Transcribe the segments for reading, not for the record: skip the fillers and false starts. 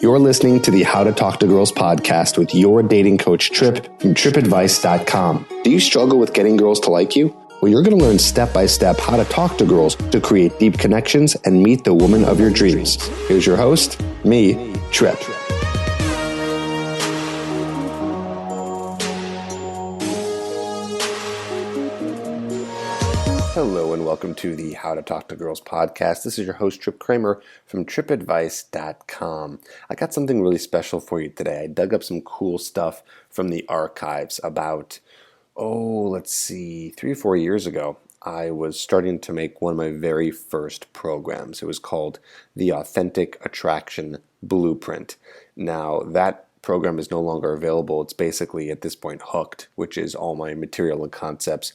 You're listening to the How to Talk to Girls podcast with your dating coach, Trip, from tripadvice.com. Do you struggle with getting girls to like you? Well, you're going to learn step-by-step how to talk to girls to create deep connections and meet the woman of your dreams. Here's your host, me, Trip. Hello and welcome to the How to Talk to Girls podcast. This is your host, Trip Kramer from tripadvice.com. I got something really special for you today. I dug up some cool stuff from the archives about, 3 or 4 years ago. I was starting to make one of my very first programs. It was called the Authentic Attraction Blueprint. Now, that program is no longer available. It's basically at this point Hooked, which is all my material and concepts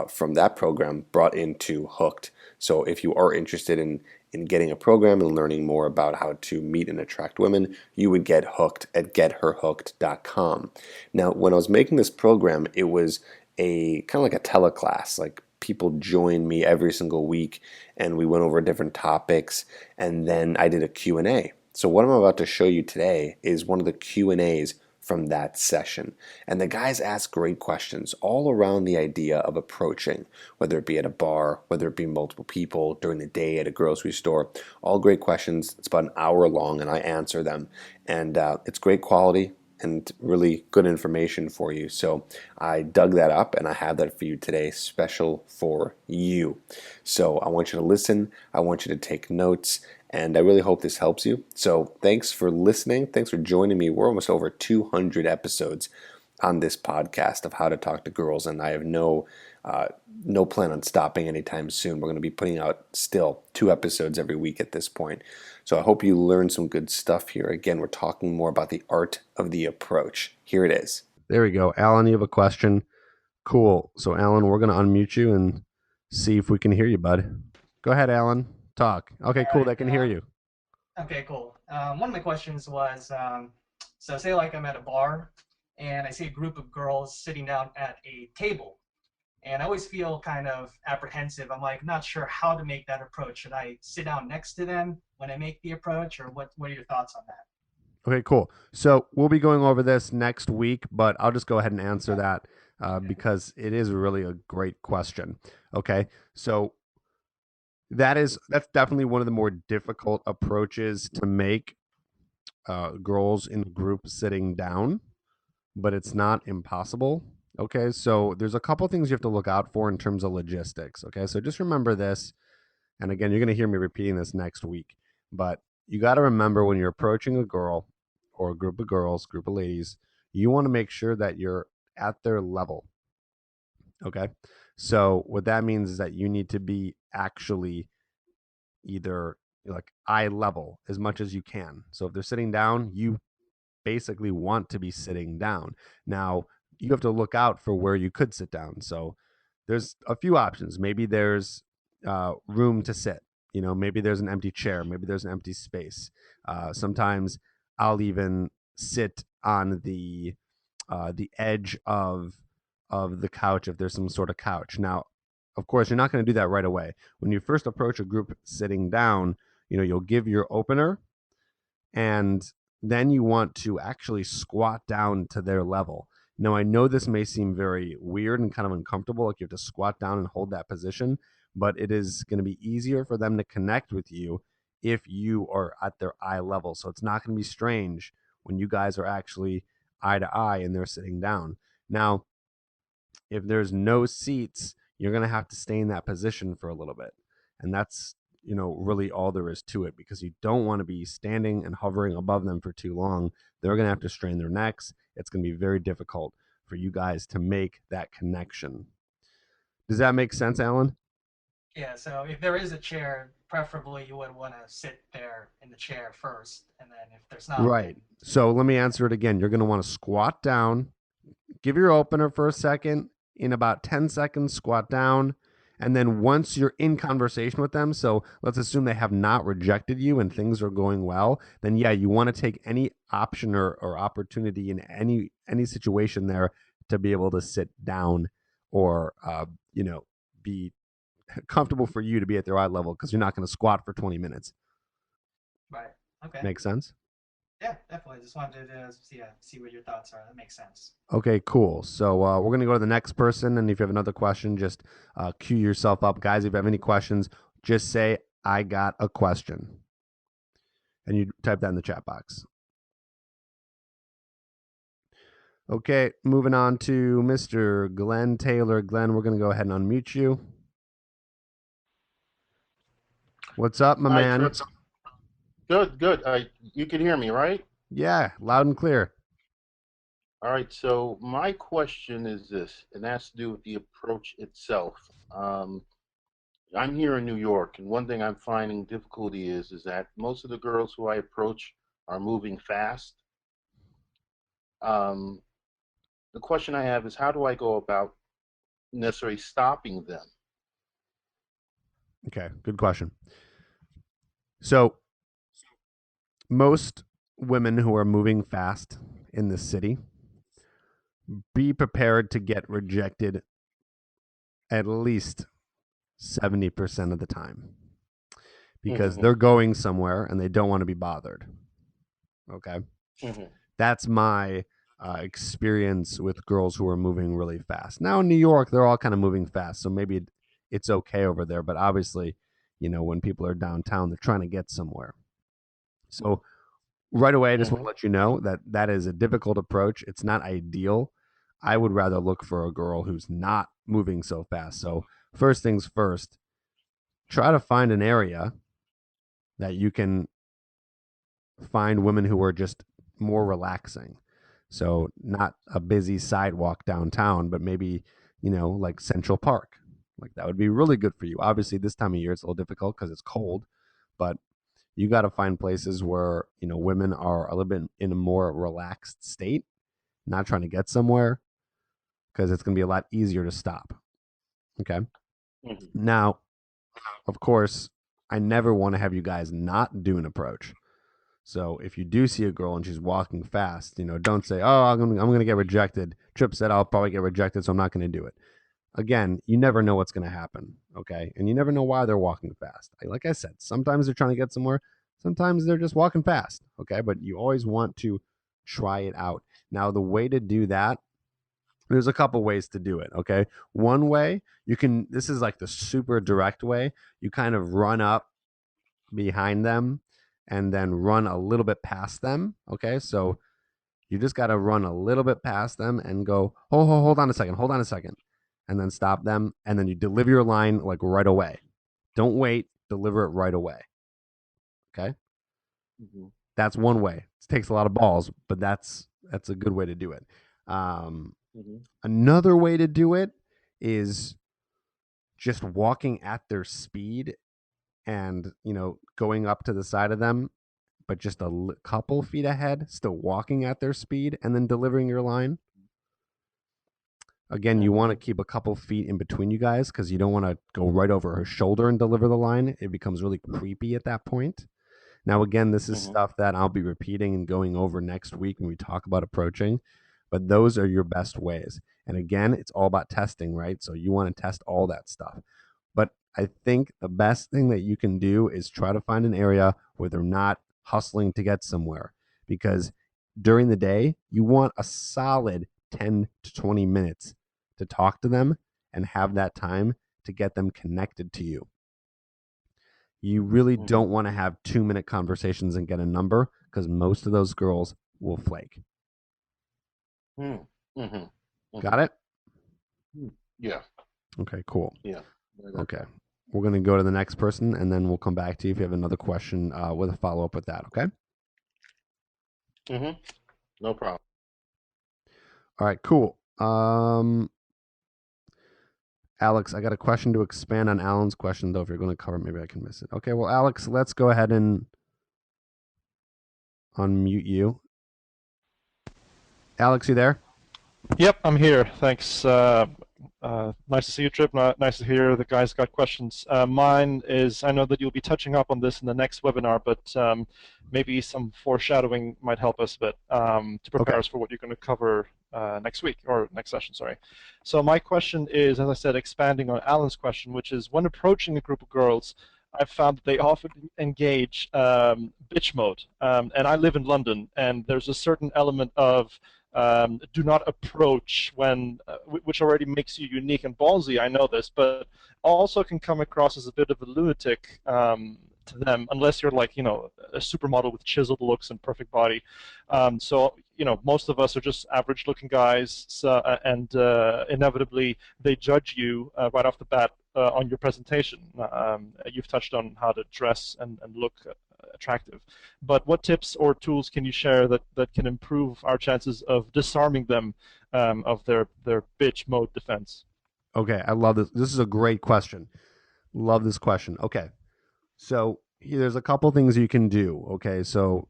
from that program brought into Hooked. So if you are interested in getting a program and learning more about how to meet and attract women, you would get Hooked at getherhooked.com. Now, when I was making this program, it was a kind of like a teleclass. Like, people joined me every single week and we went over different topics, and then I did a Q&A. So what I'm about to show you today is one of the Q&As from that session. And the guys ask great questions all around the idea of approaching, whether it be at a bar, whether it be multiple people, during the day at a grocery store. All great questions. It's about an hour long and I answer them. And it's great quality and really good information for you. So I dug that up and I have that for you today, special for you. So I want you to listen. I want you to take notes. And I really hope this helps you. So thanks for listening. Thanks for joining me. We're almost over 200 episodes on this podcast of How to Talk to Girls, and I have no plan on stopping anytime soon. We're going to be putting out still 2 episodes every week at this point. So I hope you learned some good stuff here. Again, we're talking more about the art of the approach. Here it is. There we go. Alan, you have a question? Cool. So Alan, we're going to unmute you and see if we can hear you, bud. Go ahead, Alan. Talk. Okay, cool. They can hear you. Okay, cool. One of my questions was, so say like I'm at a bar and I see a group of girls sitting down at a table, and I always feel kind of apprehensive. I'm like not sure how to make that approach. Should I sit down next to them when I make the approach, or what are your thoughts on that? Okay, cool. So we'll be going over this next week, but I'll just go ahead and answer that because it is really a great question. Okay, so that's definitely one of the more difficult approaches to make girls in a group sitting down, but it's not impossible. Okay, so there's a couple things you have to look out for in terms of logistics. Okay, so just remember this, and again, you're going to hear me repeating this next week, but you got to remember when you're approaching a girl or a group of girls, group of ladies, you want to make sure that you're at their level. Okay, so what that means is that you need to be actually either like eye level as much as you can. So if they're sitting down, you basically want to be sitting down. Now, you have to look out for where you could sit down. So there's a few options. Maybe there's room to sit. Maybe there's an empty chair. Maybe there's an empty space. Sometimes I'll even sit on the edge of the couch if there's some sort of couch. Now, of course, you're not going to do that right away. When you first approach a group sitting down, you'll give your opener, and then you want to actually squat down to their level. Now, I know this may seem very weird and kind of uncomfortable, like you have to squat down and hold that position, but it is going to be easier for them to connect with you if you are at their eye level. So it's not going to be strange when you guys are actually eye to eye and they're sitting down. Now, if there's no seats, you're going to have to stay in that position for a little bit. And that's, really all there is to it, because you don't want to be standing and hovering above them for too long. They're going to have to strain their necks. It's going to be very difficult for you guys to make that connection. Does that make sense, Alan? Yeah, so if there is a chair, preferably you would want to sit there in the chair first, and then if there's not. Right. So let me answer it again. You're going to want to squat down, give your opener for a second. In about 10 seconds, squat down. And then once you're in conversation with them, so let's assume they have not rejected you and things are going well, then yeah, you want to take any option or opportunity in any situation there to be able to sit down or, be comfortable for you to be at their eye level, because you're not going to squat for 20 minutes. Right. Okay. Makes sense? Yeah, definitely. Just wanted to see what your thoughts are. That makes sense. Okay, cool. So we're going to go to the next person. And if you have another question, just cue yourself up. Guys, if you have any questions, just say, I got a question. And you type that in the chat box. Okay, moving on to Mr. Glenn Taylor. Glenn, we're going to go ahead and unmute you. What's up, my Hi, man? Trip. Good, good. You can hear me, right? Yeah, loud and clear. All right. So my question is this, and that's to do with the approach itself. Um, I'm here in New York, and one thing I'm finding difficulty is that most of the girls who I approach are moving fast. Um, the question I have is, how do I go about necessarily stopping them? Okay, good question. So, most women who are moving fast in the city, be prepared to get rejected at least 70% of the time because Mm-hmm, they're going somewhere and they don't want to be bothered. Okay. mm-hmm, That's my experience with girls who are moving really fast. Now in New York, they're all kind of moving fast. So maybe it's okay over there. But obviously, when people are downtown, they're trying to get somewhere. So right away, I just want mm-hmm, to let you know that that is a difficult approach. It's not ideal. I would rather look for a girl who's not moving so fast. So, first things first, try to find an area that you can find women who are just more relaxing. So, not a busy sidewalk downtown, but maybe, like Central Park. Like that would be really good for you. Obviously, this time of year it's a little difficult because it's cold, but you got to find places where, women are a little bit in a more relaxed state, not trying to get somewhere because it's going to be a lot easier to stop. Okay. mm-hmm, Now, of course, I never want to have you guys not do an approach. So if you do see a girl and she's walking fast, don't say, "Oh, I'm gonna get rejected." Trip said, "I'll probably get rejected, so I'm not going to do it." Again, you never know what's going to happen, okay? And you never know why they're walking fast. Like I said, sometimes they're trying to get somewhere, sometimes they're just walking fast, okay? But you always want to try it out. Now, the way to do that, there's a couple ways to do it, okay? One way, this is like the super direct way. You kind of run up behind them and then run a little bit past them, okay? So you just got to run a little bit past them and go, hold on a second, hold on a second, and then stop them. And then you deliver your line like right away. Don't wait, deliver it right away. Okay. mm-hmm, That's one way. It takes a lot of balls, but that's a good way to do it. Um, mm-hmm, Another way to do it is just walking at their speed and, going up to the side of them, but just a couple feet ahead, still walking at their speed and then delivering your line. Again, you mm-hmm, want to keep a couple feet in between you guys because you don't want to go right over her shoulder and deliver the line. It becomes really creepy at that point. Now, again, this is mm-hmm, stuff that I'll be repeating and going over next week when we talk about approaching, but those are your best ways. And again, it's all about testing, right? So you want to test all that stuff. But I think the best thing that you can do is try to find an area where they're not hustling to get somewhere because during the day, you want a solid 10 to 20 minutes to talk to them and have that time to get them connected to you. You really mm-hmm, don't want to have 2-minute conversations and get a number because most of those girls will flake. mm-hmm, mm-hmm, mm-hmm. Got it? Yeah, Okay, cool. yeah. I got Okay. that. We're going to go to the next person and then we'll come back to you if you have another question with a follow up with that. Okay. Mm-hmm. No problem. All right, cool. Alex, I got a question to expand on Alan's question, though. If you're going to cover it, maybe I can miss it. Okay, well, Alex, let's go ahead and unmute you. Alex, you there? Yep, I'm here. Thanks. Nice to see you, Trip. Nice to hear the guys got questions. Mine is, I know that you'll be touching up on this in the next webinar, but maybe some foreshadowing might help us a bit to prepare Okay. us for what you're going to cover next week, or next session, sorry. So my question is, as I said, expanding on Alan's question, which is when approaching a group of girls, I've found that they often engage bitch mode. And I live in London, and there's a certain element of do not approach when, which already makes you unique and ballsy. I know this, but also can come across as a bit of a lunatic to them, unless you're like, a supermodel with chiseled looks and perfect body. So, most of us are just average-looking guys, so, and inevitably they judge you right off the bat on your presentation. You've touched on how to dress and look attractive. But what tips or tools can you share that can improve our chances of disarming them of their bitch mode defense? Okay, I love this. This is a great question. Love this question. Okay, so there's a couple things you can do. Okay, so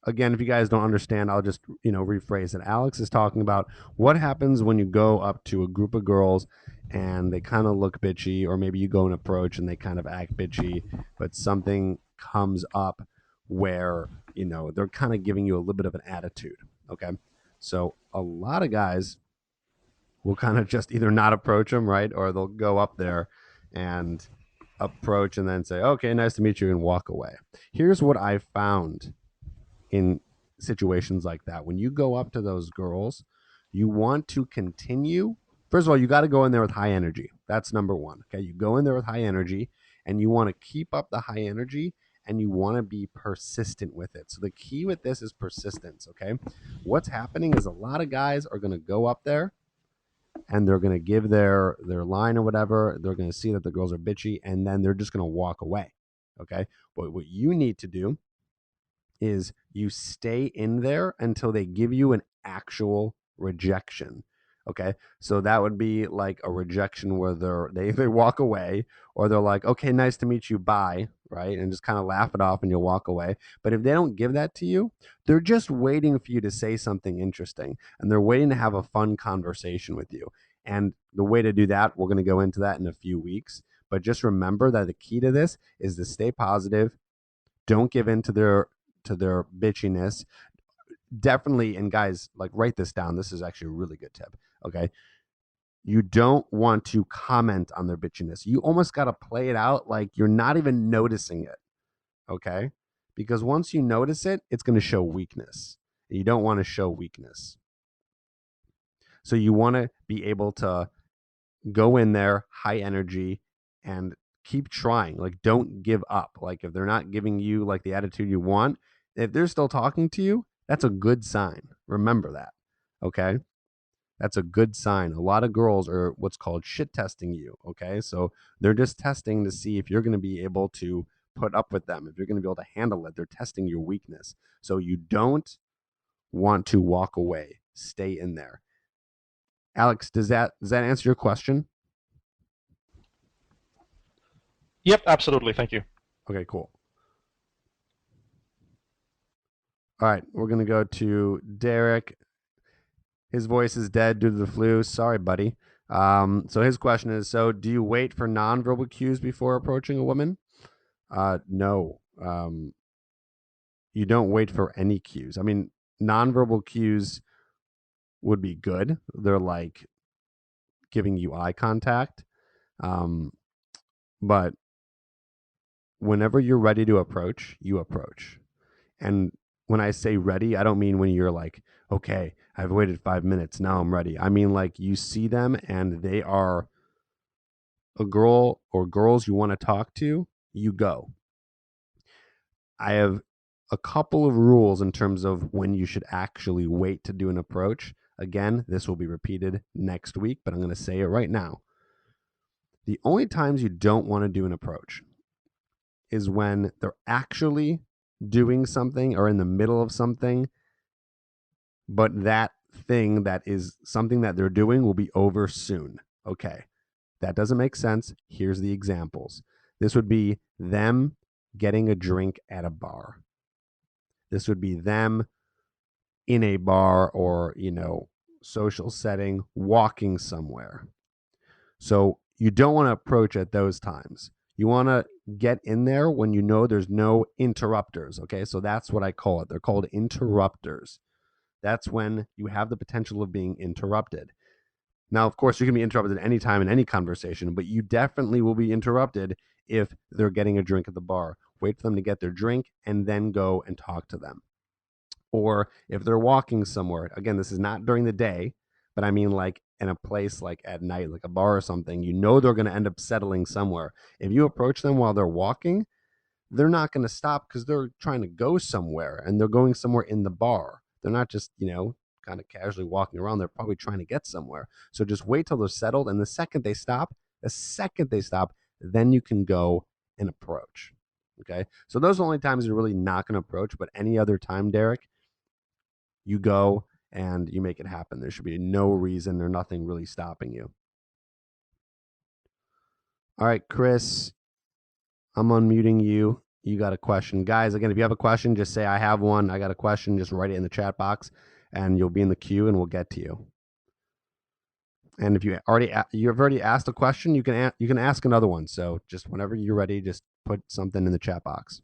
again, if you guys don't understand, I'll just rephrase it. Alex is talking about what happens when you go up to a group of girls and they kind of look bitchy, or maybe you go and approach and they kind of act bitchy, but something comes up where they're kind of giving you a little bit of an attitude. Okay, so a lot of guys will kind of just either not approach them, right, or they'll go up there and approach and then say, "Okay, nice to meet you," and walk away. Here's what I found in situations like that. When you go up to those girls, you want to continue. First of all, you got to go in there with high energy. That's number one. Okay. You go in there with high energy and you want to keep up the high energy and you want to be persistent with it. So the key with this is persistence. Okay. What's happening is a lot of guys are going to go up there and they're going to give their line or whatever. They're going to see that the girls are bitchy and then they're just going to walk away. Okay. But what you need to do is you stay in there until they give you an actual rejection. Okay. So that would be like a rejection where they walk away, or they're like, "Okay, nice to meet you, bye," right? And just kind of laugh it off and you'll walk away. But if they don't give that to you, they're just waiting for you to say something interesting and they're waiting to have a fun conversation with you. And the way to do that, we're going to go into that in a few weeks. But just remember that the key to this is to stay positive. Don't give in to their bitchiness. Definitely, and guys, like, write this down. This is actually a really good tip. Okay. You don't want to comment on their bitchiness. You almost got to play it out like you're not even noticing it. Okay. Because once you notice it, it's going to show weakness. And you don't want to show weakness. So you want to be able to go in there, high energy, and keep trying. Like, don't give up. Like, if they're not giving you like the attitude you want, if they're still talking to you, that's a good sign. Remember that. Okay. That's a good sign. A lot of girls are what's called shit testing you. Okay. So they're just testing to see if you're going to be able to put up with them, if you're going to be able to handle it. They're testing your weakness. So you don't want to walk away. Stay in there. Alex, does that answer your question? Yep, absolutely. Thank you. Okay, cool. All right, we're going to go to Derek. His voice is dead due to the flu. Sorry, buddy. So his question is, so do you wait for nonverbal cues before approaching a woman? No. You don't wait for any cues. I mean, nonverbal cues would be good. They're like giving you eye contact. But whenever you're ready to approach, you approach. And when I say ready, I don't mean when you're like, "Okay, I've waited 5 minutes. Now I'm ready." I mean like you see them and they are a girl or girls you want to talk to, you go. I have a couple of rules in terms of when you should actually wait to do an approach. Again, this will be repeated next week, but I'm going to say it right now. The only times you don't want to do an approach is when they're actually doing something or in the middle of something, but that thing that is something that they're doing will be over soon. Okay, that doesn't make sense. Here's the examples. This would be them getting a drink at a bar. This would be them in a bar or, social setting, walking somewhere. So you don't want to approach at those times. You want to get in there when you know there's no interrupters. Okay, so that's what I call it. They're called interrupters. That's when you have the potential of being interrupted. Now, of course, you can be interrupted at any time in any conversation, but you definitely will be interrupted if they're getting a drink at the bar. Wait for them to get their drink and then go and talk to them. Or if they're walking somewhere, again, this is not during the day, but I mean like in a place like at night, like a bar or something, you know they're going to end up settling somewhere. If you approach them while they're walking, they're not going to stop because they're trying to go somewhere and they're going somewhere in the bar. They're not just, kind of casually walking around. They're probably trying to get somewhere. So just wait till they're settled. And the second they stop, then you can go and approach. Okay. So those are the only times you're really not going to approach. But any other time, Derek, you go and you make it happen. There should be no reason or nothing really stopping you. All right, Chris, I'm unmuting you. You got a question. Guys, again, if you have a question, just say, I have one. I got a question. Just write it in the chat box and you'll be in the queue and we'll get to you. And if you've already asked a question, you can ask another one. So just whenever you're ready, just put something in the chat box.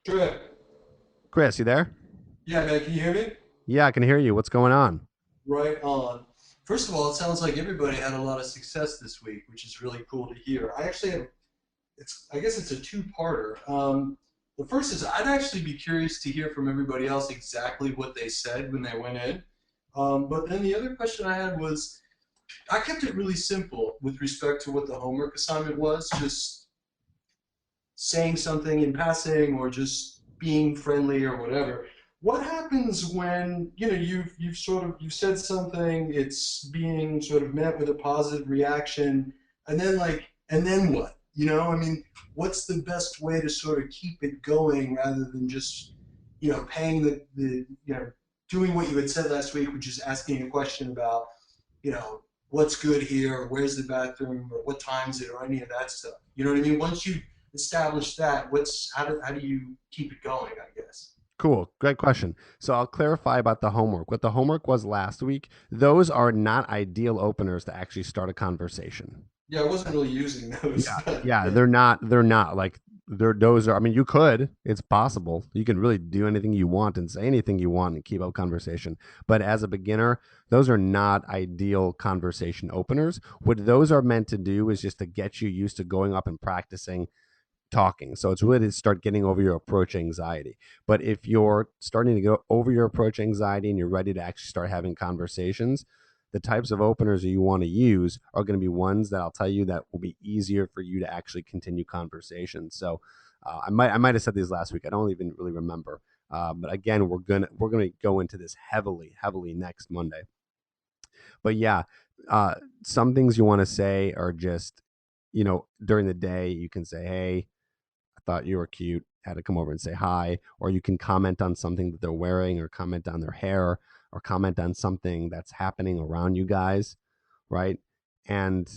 Sure. Chris, you there? Yeah, man, can you hear me? Yeah, I can hear you. What's going on? Right on. First of all, it sounds like everybody had a lot of success this week, which is really cool to hear. I actually have, I guess it's a two-parter. The first is I'd actually be curious to hear from everybody else exactly what they said when they went in. But then the other question I had was, I kept it really simple with respect to what the homework assignment was, just saying something in passing or just being friendly or whatever. What happens when you've said something, it's being sort of met with a positive reaction, and then what? I mean, what's the best way to sort of keep it going rather than just paying doing what you had said last week, which is asking a question about what's good here, or where's the bathroom, or what time is it, or any of that stuff. You know what I mean? Once you establish that, how do you keep it going, I guess? Cool. Great question. So I'll clarify about the homework. What the homework was last week, those are not ideal openers to actually start a conversation. Yeah, I wasn't really using those. Yeah, they're not like those are, I mean, you could, it's possible. You can really do anything you want and say anything you want and keep up conversation. But as a beginner, those are not ideal conversation openers. What those are meant to do is just to get you used to going up and practicing talking. So it's really to start getting over your approach anxiety. But if you're starting to go over your approach anxiety and you're ready to actually start having conversations, the types of openers that you want to use are going to be ones that I'll tell you that will be easier for you to actually continue conversations. So I might have said these last week. I don't even really remember. But again, we're gonna go into this heavily next Monday. But yeah, some things you want to say are just, during the day you can say, hey, I thought you were cute, had to come over and say hi. Or you can comment on something that they're wearing, or comment on their hair, or comment on something that's happening around you guys, right? And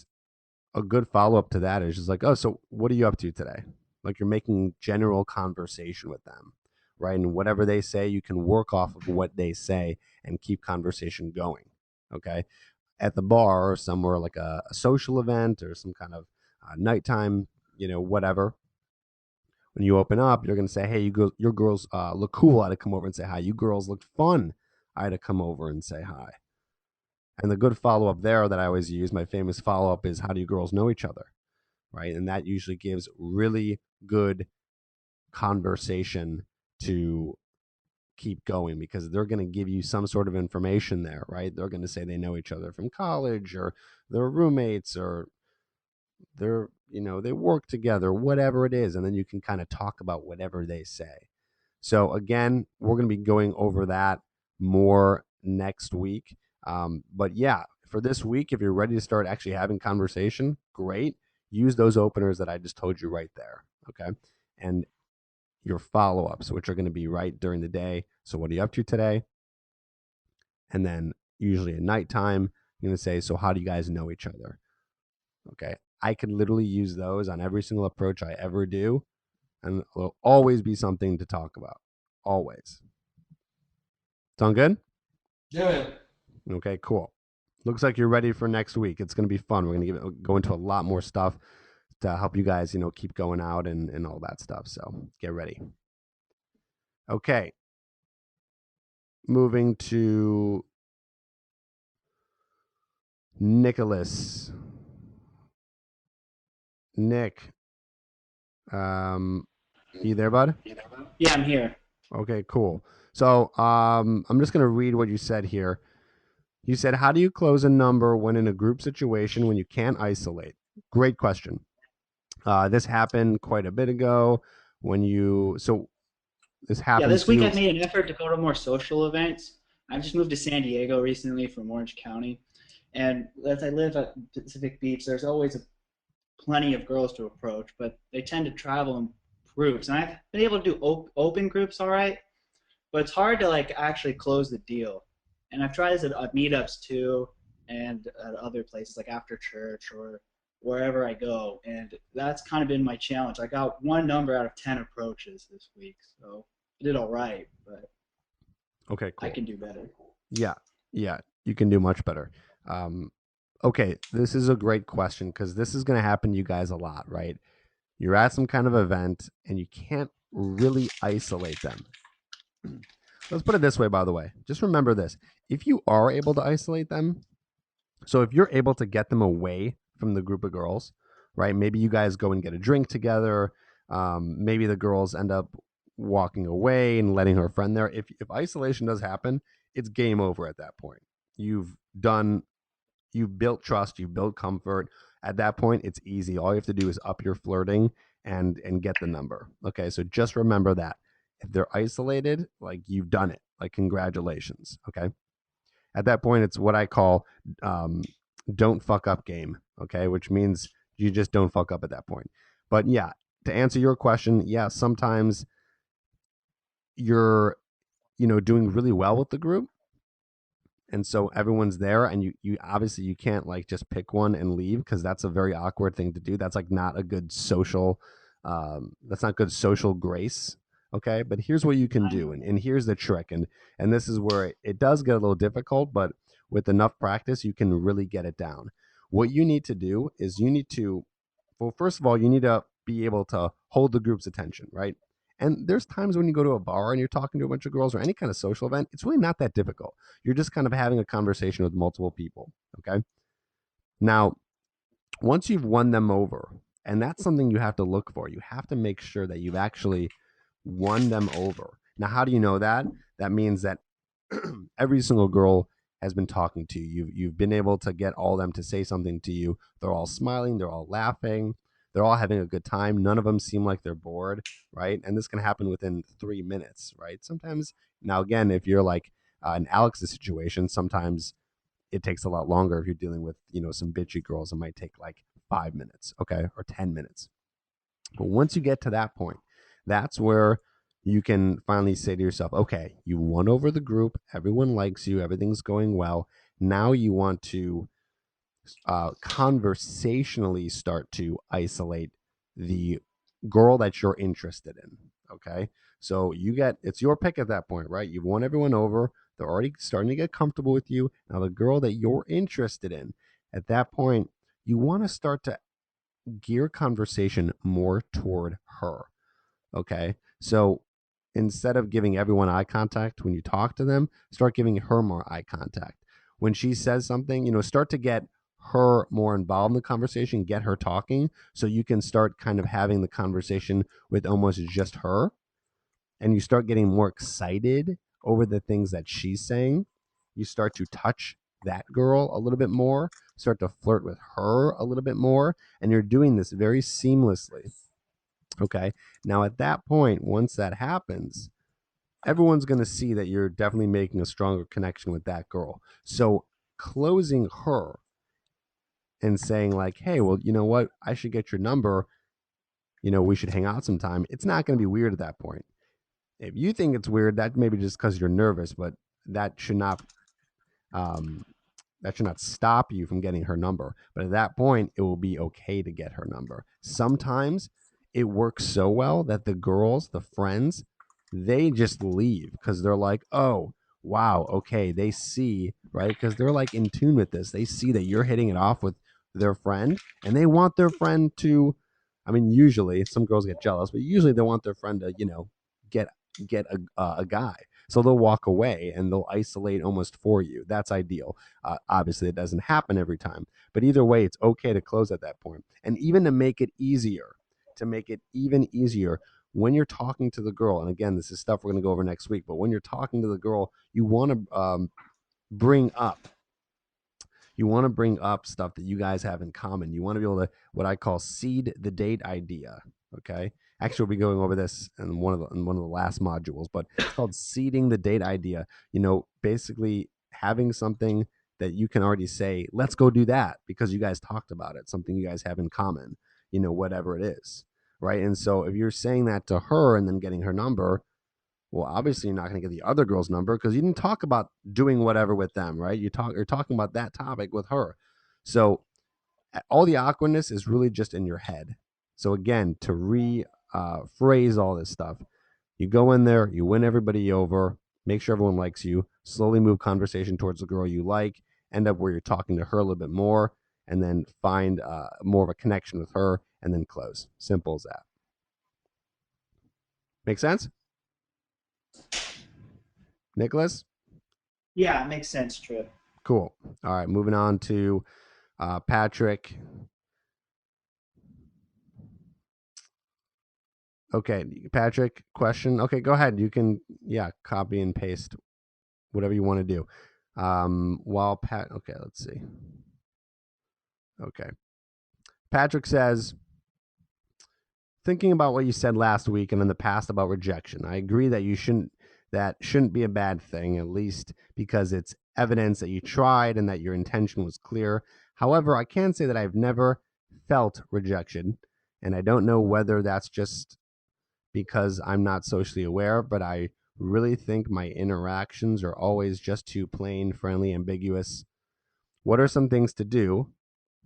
a good follow-up to that is just like, oh, so what are you up to today? Like, you're making general conversation with them, right? And whatever they say, you can work off of what they say and keep conversation going, okay? At the bar or somewhere like a social event or some kind of nighttime, whatever, when you open up, you're going to say, hey, your girls look cool. I had to come over and say hi. You girls looked fun. I had to come over and say hi. And the good follow-up there that I always use, my famous follow-up, is, how do you girls know each other? Right? And that usually gives really good conversation to keep going, because they're going to give you some sort of information there, right? They're going to say they know each other from college, or they're roommates, or they work together, whatever it is. And then you can kind of talk about whatever they say. So again, we're going to be going over that more next week. But yeah, for this week, if you're ready to start actually having conversation, great. Use those openers that I just told you right there. Okay. And your follow-ups, which are going to be right during the day. So what are you up to today? And then usually at nighttime, you're going to say, so how do you guys know each other? Okay. I could literally use those on every single approach I ever do, and there'll always be something to talk about. Always. Sound good? Yeah, man. Okay, cool. Looks like you're ready for next week. It's going to be fun. We're going to go into a lot more stuff to help you guys, keep going out and all that stuff. So get ready. Okay. Moving to Nicholas. Nick, You there, bud? Yeah, I'm here. Okay, cool. So I'm just going to read what you said here. You said, how do you close a number when in a group situation when you can't isolate? Great question. This happened quite a bit ago so this Yeah, happened this to week you. I've made an effort to go to more social events. I've just moved to San Diego recently from Orange County. And as I live at Pacific Beach, there's always plenty of girls to approach, but they tend to travel in groups. And I've been able to do open groups all right, but it's hard to like actually close the deal. And I've tried this at meetups too, and at other places like after church or wherever I go, and that's kind of been my challenge. I got one number out of 10 approaches this week, so I did all right, but Okay, I cool. can do better. Yeah, you can do much better. Okay, this is a great question because this is going to happen to you guys a lot, right? You're at some kind of event and you can't really isolate them. Let's put it this way, by the way. Just remember this. If you are able to isolate them, so if you're able to get them away from the group of girls, right? Maybe you guys go and get a drink together. Maybe the girls end up walking away and letting her friend there. If isolation does happen, it's game over at that point. You've done you've built trust, you've built comfort. At that point, it's easy. All you have to do is up your flirting and get the number. Okay, so just remember that. If they're isolated, like you've done it. Like congratulations. Okay. At that point, it's what I call um, don't fuck up game. Okay, which means you just don't fuck up at that point. But yeah, to answer your question, yeah, sometimes you're doing really well with the group, and so everyone's there, and you obviously you can't like just pick one and leave because that's a very awkward thing to do. That's like not a good social that's not good social grace. Okay, but here's what you can do, and here's the trick, and this is where it does get a little difficult, but with enough practice you can really get it down. What you need to do is you need to well, first of all, you need to be able to hold the group's attention, right? And there's times when you go to a bar and you're talking to a bunch of girls or any kind of social event, it's really not that difficult. You're just kind of having a conversation with multiple people. Okay. Now, once you've won them over, and that's something you have to look for, you have to make sure that you've actually won them over. Now, how do you know that? That means that every single girl has been talking to you. You've been able to get all of them to say something to you. They're all smiling. They're all laughing. They're all having a good time. None of them seem like they're bored, right? And this can happen within 3 minutes, right? Sometimes, now again, if you're like in Alex's situation, sometimes it takes a lot longer. If you're dealing with some bitchy girls, it might take like 5 minutes, okay, or 10 minutes. But once you get to that point, that's where you can finally say to yourself, okay, you won over the group, everyone likes you, everything's going well. Now you want to conversationally start to isolate the girl that you're interested in. Okay. So it's your pick at that point, right? You've won everyone over. They're already starting to get comfortable with you. Now, the girl that you're interested in, at that point, you want to start to gear conversation more toward her. Okay. So instead of giving everyone eye contact when you talk to them, start giving her more eye contact. When she says something, start to get her more involved in the conversation, get her talking so you can start kind of having the conversation with almost just her, and you start getting more excited over the things that she's saying. You start to touch that girl a little bit more, start to flirt with her a little bit more, and you're doing this very seamlessly. Okay. Now, at that point, once that happens, everyone's going to see that you're definitely making a stronger connection with that girl. So, closing her and saying, like, hey, well, you know what? I should get your number. We should hang out sometime. It's not going to be weird at that point. If you think it's weird, that maybe just because you're nervous, but that should not um, that should not stop you from getting her number. But at that point, it will be okay to get her number. Sometimes it works so well that the girls, the friends, they just leave because they're like, oh, wow, okay, they see, right? Because they're like in tune with this. They see that you're hitting it off with their friend and they want their friend to, I mean, usually some girls get jealous, but usually they want their friend to, get a guy. So they'll walk away and they'll isolate almost for you. That's ideal. Obviously, it doesn't happen every time, but either way, it's okay to close at that point. And even to make it easier to make it even easier when you're talking to the girl, and again, this is stuff we're going to go over next week, but when you're talking to the girl, you want to bring up stuff that you guys have in common. You want to be able to, what I call, seed the date idea. Okay. Actually, we'll be going over this in one of the last modules, but it's called seeding the date idea. Basically having something that you can already say, let's go do that, because you guys talked about it, something you guys have in common, whatever it is. Right. And so if you're saying that to her and then getting her number, well, obviously you're not going to get the other girl's number because you didn't talk about doing whatever with them, right? You're talking about that topic with her. So all the awkwardness is really just in your head. So again, to rephrase all this stuff, you go in there, you win everybody over, make sure everyone likes you, slowly move conversation towards the girl you like, end up where you're talking to her a little bit more, and then find more of a connection with her, and then close. Simple as that. Make sense? Nicholas? Yeah, it makes sense, Trip. Cool. All right, moving on to Patrick. Okay, Patrick, question. Okay, go ahead. You can, copy and paste whatever you want to do. Okay, let's see. Okay. Patrick says, thinking about what you said last week and in the past about rejection, I agree that that shouldn't be a bad thing, at least because it's evidence that you tried and that your intention was clear. However, I can say that I've never felt rejection, and I don't know whether that's just because I'm not socially aware, but I really think my interactions are always just too plain, friendly, ambiguous. What are some things to do,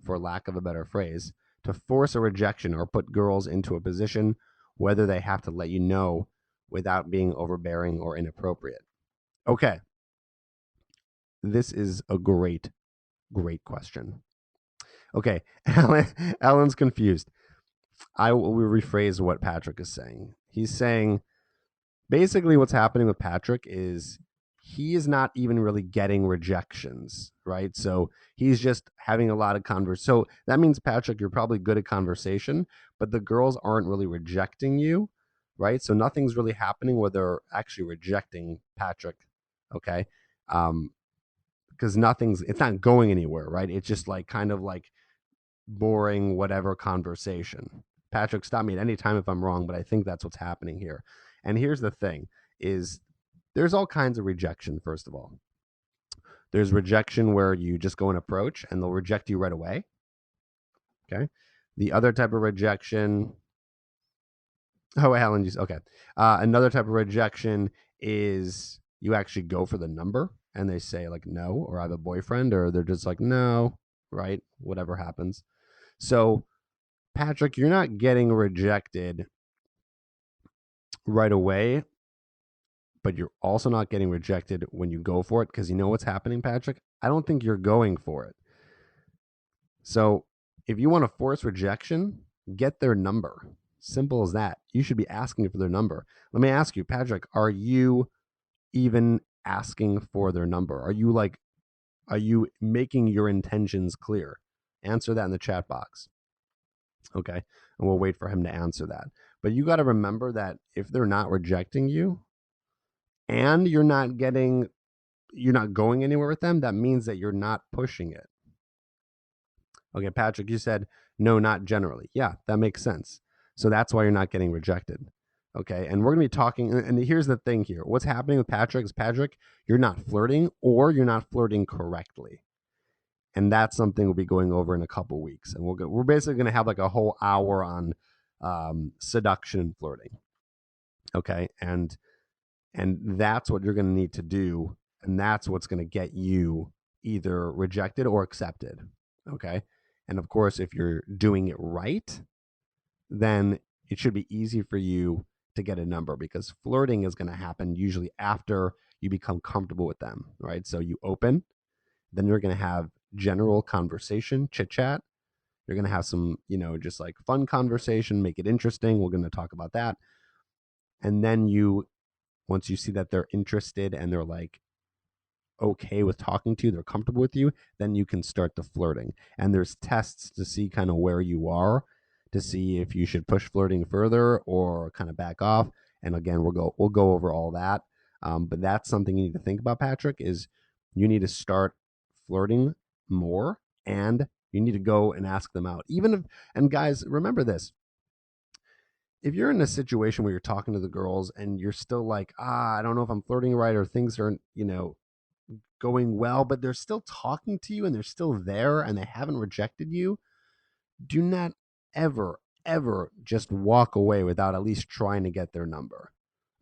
for lack of a better phrase, to force a rejection or put girls into a position whether they have to let you know without being overbearing or inappropriate? Okay. This is a great question. Okay. Alan's confused. I will rephrase what Patrick is saying. He's saying basically what's happening with Patrick is he is not even really getting rejections, right? So he's just having a lot of So that means, Patrick, you're probably good at conversation, but the girls aren't really rejecting you, right? So nothing's really happening where they're actually rejecting Patrick, okay? Because it's not going anywhere, right? It's just like kind of like boring whatever conversation. Patrick, stop me at any time if I'm wrong, but I think that's what's happening here. And here's the thing is there's all kinds of rejection. First of all, there's rejection where you just go and approach and they'll reject you right away. Okay. The other type of rejection. Oh, Alan, okay. Another type of rejection is you actually go for the number and they say like no, or I have a boyfriend, or they're just like no, right? Whatever happens. So, Patrick, you're not getting rejected right away, but you're also not getting rejected when you go for it, because you know what's happening, Patrick? I don't think you're going for it. So if you want to force rejection, get their number. Simple as that. You should be asking for their number. Let me ask you, Patrick, are you even asking for their number? Are you making your intentions clear? Answer that in the chat box. Okay. And we'll wait for him to answer that. But you got to remember that if they're not rejecting you and you're not going anywhere with them, that means that you're not pushing it. Okay, Patrick, you said, no, not generally. Yeah, that makes sense. So that's why you're not getting rejected. Okay, and we're going to be talking, and here's the thing here. What's happening with Patrick is, Patrick, you're not flirting, or you're not flirting correctly. And that's something we'll be going over in a couple weeks. And we're basically going to have like a whole hour on seduction and flirting. Okay, and that's what you're going to need to do, and that's what's going to get you either rejected or accepted. Okay, and of course, if you're doing it right, then it should be easy for you to get a number, because flirting is going to happen usually after you become comfortable with them, right? So you open, then you're going to have general conversation, chit chat. You're going to have some, just like fun conversation, make it interesting. We're going to talk about that. And then once you see that they're interested and they're like okay with talking to you, they're comfortable with you, then you can start the flirting. And there's tests to see kind of where you are to see if you should push flirting further or kind of back off. And again, we'll go over all that. But that's something you need to think about, Patrick, is you need to start flirting more, and you need to go and ask them out. Even if, and guys, remember this, if you're in a situation where you're talking to the girls and you're still like, I don't know if I'm flirting right, or things aren't, going well, but they're still talking to you and they're still there and they haven't rejected you, do not ever, ever just walk away without at least trying to get their number.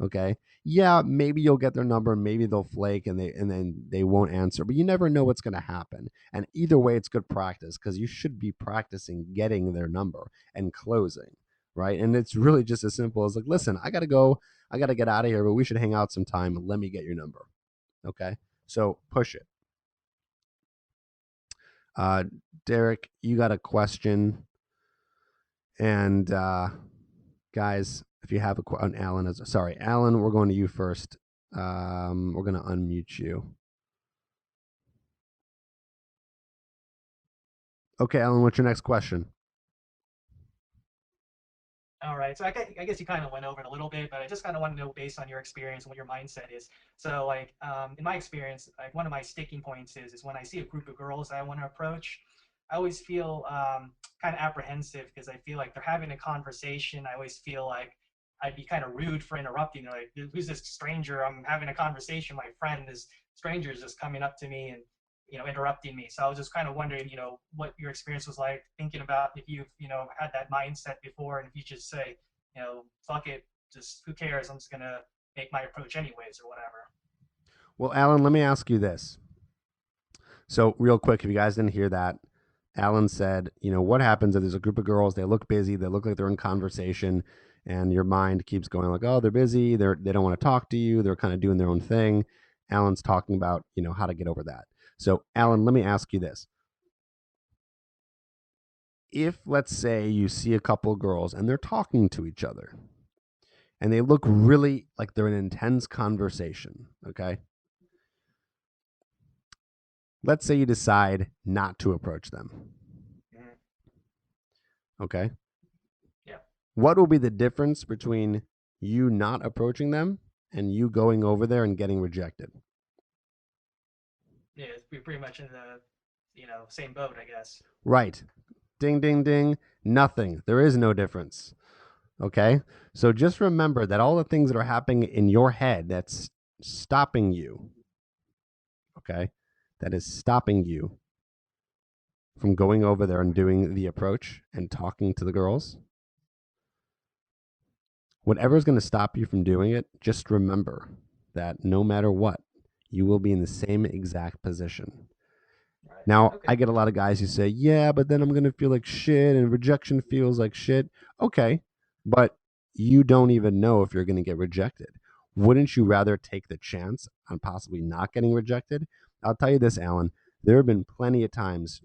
Okay. Yeah, maybe you'll get their number, maybe they'll flake and then they won't answer, but you never know what's going to happen. And either way, it's good practice, because you should be practicing getting their number and closing, right? And it's really just as simple as like, listen, I got to go, I got to get out of here, but we should hang out sometime. Let me get your number. Okay. So push it. Derek, you got a question. And guys, if you have Alan, we're going to you first. We're going to unmute you. Okay, Alan, what's your next question? All right, so I guess you kind of went over it a little bit, but I just kind of want to know, based on your experience and what your mindset is. So, like, in my experience, like, one of my sticking points is when I see a group of girls that I want to approach, I always feel kind of apprehensive, because I feel like they're having a conversation. I always feel like I'd be kind of rude for interrupting. Like, who's this stranger? I'm having a conversation, my friend. This stranger is just coming up to me and interrupting me. So I was just kind of wondering, what your experience was like, thinking about if you've, had that mindset before, and if you just say, fuck it, just who cares? I'm just going to make my approach anyways, or whatever. Well, Alan, let me ask you this. So real quick, if you guys didn't hear that, Alan said, what happens if there's a group of girls, they look busy, they look like they're in conversation, and your mind keeps going like, oh, they're busy, they don't want to talk to you, they're kind of doing their own thing. Alan's talking about, how to get over that. So, Alan, let me ask you this. If, let's say, you see a couple of girls and they're talking to each other and they look really like they're in an intense conversation, okay? Let's say you decide not to approach them. Okay? Yeah. What will be the difference between you not approaching them and you going over there and getting rejected? Yeah, it's pretty much in the, same boat, I guess. Right. Ding, ding, ding. Nothing. There is no difference. Okay? So just remember that all the things that are happening in your head that's stopping you, okay, that is stopping you from going over there and doing the approach and talking to the girls, whatever's going to stop you from doing it, just remember that no matter what, you will be in the same exact position. Right. Now, Okay. I get a lot of guys who say, yeah, but then I'm going to feel like shit and rejection feels like shit. Okay, but you don't even know if you're going to get rejected. Wouldn't you rather take the chance on possibly not getting rejected? I'll tell you this, Alan, there have been plenty of times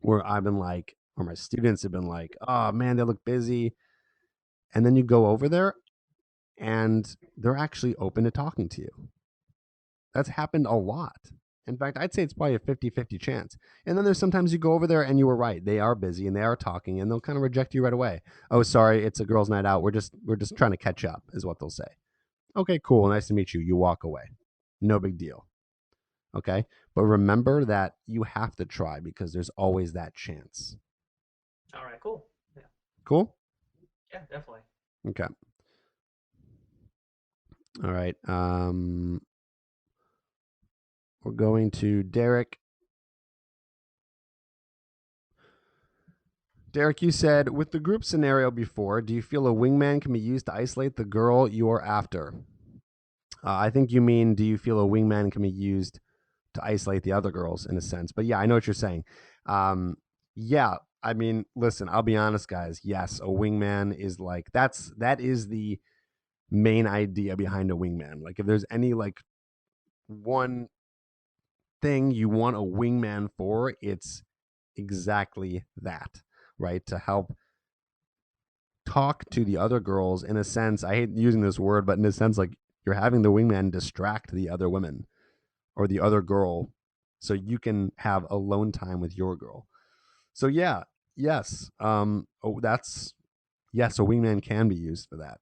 where I've been like, or my students have been like, oh man, they look busy. And then you go over there and they're actually open to talking to you. That's happened a lot. In fact, I'd say it's probably a 50-50 chance. And then there's sometimes you go over there and you were right. They are busy and they are talking and they'll kind of reject you right away. Oh, sorry, it's a girls' night out. We're just trying to catch up, is what they'll say. Okay, cool. Nice to meet you. You walk away. No big deal. Okay? But remember that you have to try, because there's always that chance. All right, cool. Yeah. Cool? Yeah, definitely. Okay. All right. We're going to Derek. Derek, you said, with the group scenario before, do you feel a wingman can be used to isolate the girl you're after? I think you mean, do you feel a wingman can be used to isolate the other girls, in a sense? But yeah, I know what you're saying. Yeah, I mean, listen, I'll be honest, guys. Yes, a wingman is like, that is the main idea behind a wingman. Like, if there's any like one thing you want a wingman for, it's exactly that, right? To help talk to the other girls, in a sense. I hate using this word, but in a sense, like, you're having the wingman distract the other women or the other girl so you can have alone time with your girl. So yeah, Yes. Yes. A wingman can be used for that.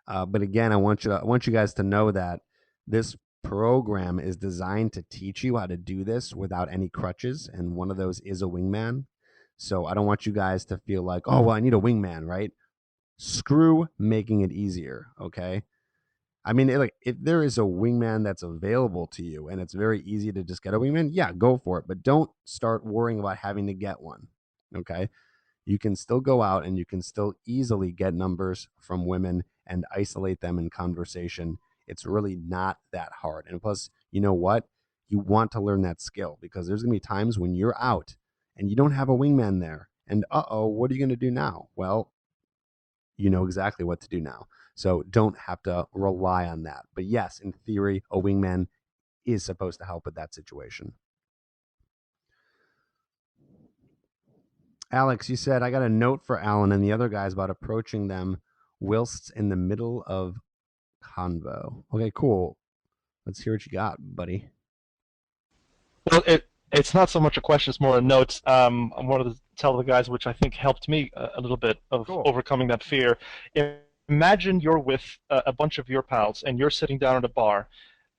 But again, I want you guys to know that this program is designed to teach you how to do this without any crutches, and one of those is a wingman. So I don't want you guys to feel like, oh, well, I need a wingman, right? Screw making it easier, okay? I mean, like if there is a wingman that's available to you and it's very easy to just get a wingman, yeah, go for it. But don't start worrying about having to get one, okay? You can still go out and you can still easily get numbers from women and isolate them in conversation. It's really not that hard. And plus, you know what? You want to learn that skill because there's going to be times when you're out and you don't have a wingman there. And what are you going to do now? Well, you know exactly what to do now. So don't have to rely on that. But yes, in theory, a wingman is supposed to help with that situation. Alex, you said I got a note for Alan and the other guys about approaching them whilst in the middle of convo. Okay, cool. Let's hear what you got, buddy. Well, it's not so much a question; it's more a note. I wanted to tell the guys, which I think helped me a little bit of Cool. overcoming that fear. Imagine you're with a bunch of your pals and you're sitting down at a bar.